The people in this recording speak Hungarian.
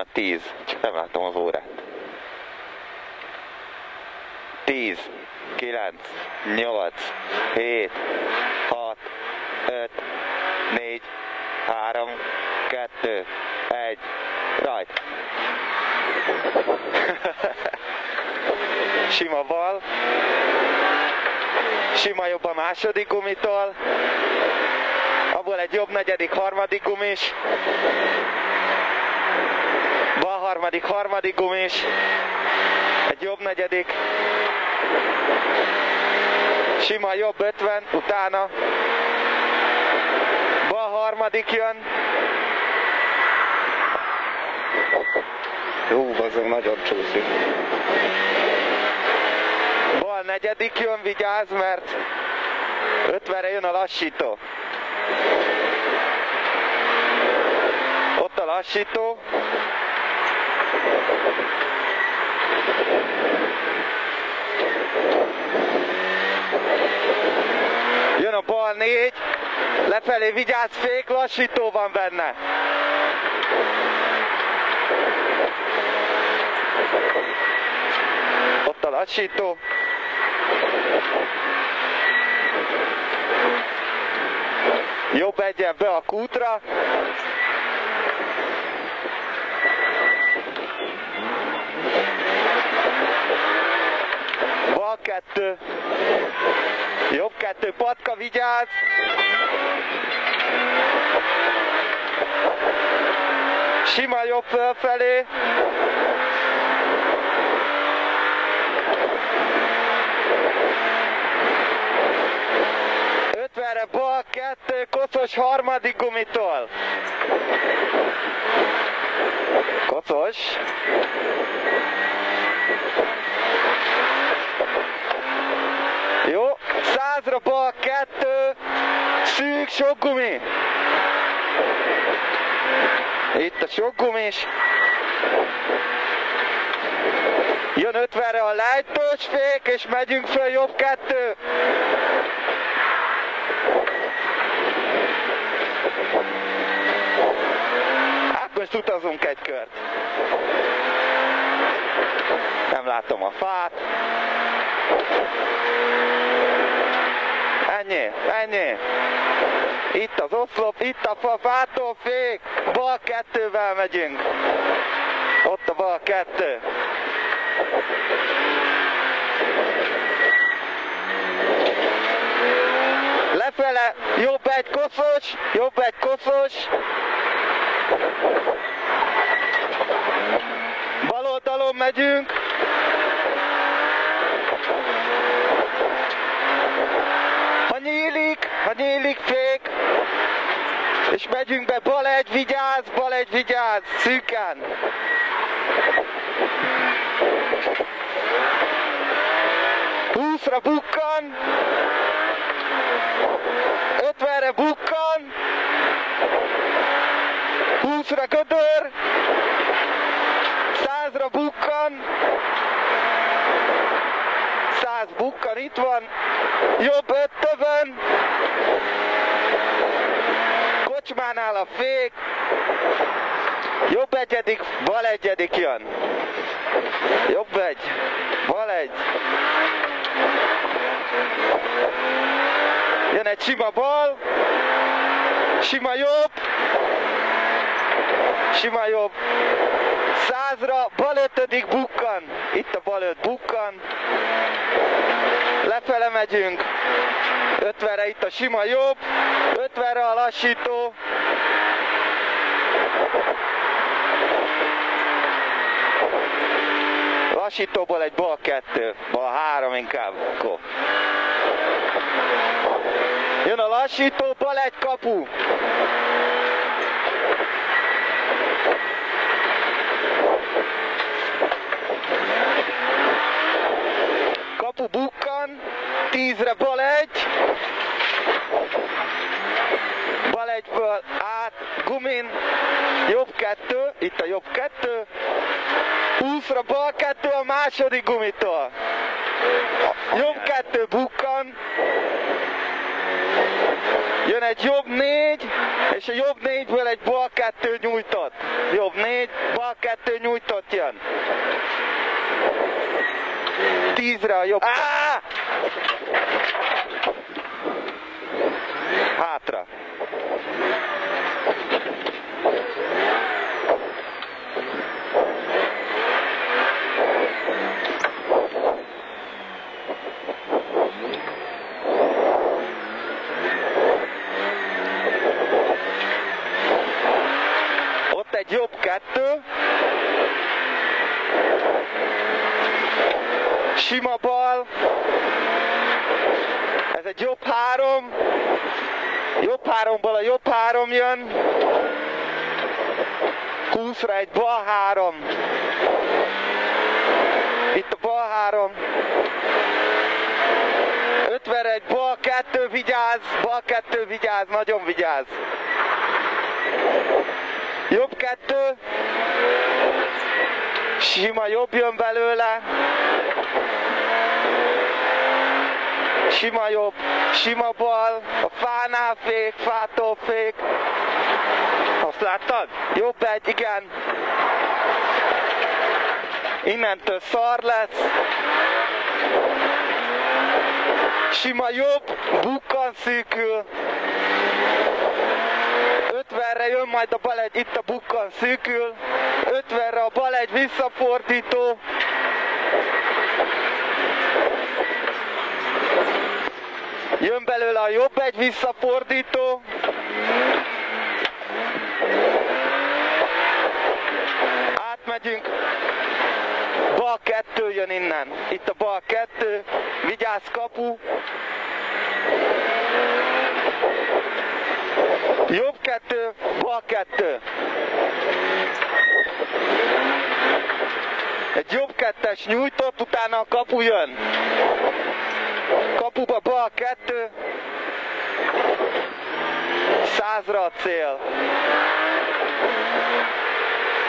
10, csak nem látom az órát. 10, 9, 8, 7, 6, 5, 4, 3, 2, 1, rajt! Sima bal, sima jobb a második gumitól, abból egy jobb negyedik, harmadik gumis, bal harmadik gumis, egy jobb negyedik, sima jobb 50, utána bal harmadik jön, jó, azon nagyon csúszik. Bal negyedik jön, vigyázz, mert 50-re jön a lassító. Ott a lassító. Jön a bal 4, lefelé vigyázz, fék, lassító van benne. Ott a lassító. Jobb egyen be a kútra. Bal 2. Jobb 2, patka, vigyázz. Sima jobb fölfelé. Ötvenre bal 2, kocos harmadik gumitól. Kocos. Jó, 100-ra bal 2, szűk sok gumi. Itt a sok gumis. Jön 50-re a lejtős fék, és megyünk föl jobb 2. Hát most utazunk egy kört. Nem látom a fát. Ennyi, ennyi. Itt az oszlop, itt a fától fék. Bal 2-vel megyünk. Ott a bal 2. Lefele, jobb egy koszos, jobb egy koszos. Bal oldalon megyünk. Ha nyílik fék, és megyünk be, bal egy, vigyázz, szűken. Húszra bukkan, 50-re bukkan, 20-ra gödör, 100-ra bukkan, 100 bukkan, itt van, jobb 5-ön, kocsmánál a fék, jobb egyedik, bal egyedik jön, jobb egy, bal egy, jön egy sima bal, sima jobb, 100-ra, bal 5-ödik bukkan, itt a bal 5 bukkan, lefele megyünk, 50-re itt a sima jobb, 50-re a lassító, lassítóból egy bal 2, bal 3 inkább, akkor. Jön a lassító, bal egy kapu. Kapu bukkan, 10-re bal egy. Bal egyből át, gumin, jobb 2, itt a jobb 2. 20-ra bal 2 a második gumitól. Jobb 2 bukkan. Jön egy jobb 4, És a jobb 4-ből egy bal 2 nyújtott. Jobb 4, bal 2 nyújtott jön. 10-re a jobb. Hátra. Ott egy jobb 2. Sima bal. Ez egy jobb 3. Jobb 3-ból a jobb 3 jön. 20-ra egy bal 3. Itt a bal 3. 50-re egy bal 2, vigyázz! Bal 2, vigyázz, nagyon vigyázz! Jobb 2. Sima jobb jön belőle. Sima jobb, sima bal, a fánál fék, fától fék. Azt láttad? Jobb 1, igen. Innentől szar lesz. Sima jobb, bukkan szűkül. 50-re jön majd a bal 1, itt a bukkan szűkül. 50-re a bal 1 visszafordító. Jön belőle a jobb 1 visszafordító. Átmegyünk. Bal 2 jön innen. Itt a bal 2. Vigyázz, kapu. Jobb 2, bal 2. Egy jobb 2-es nyújtott, utána a kapu jön. Kapuba bal 2. 100-ra a cél.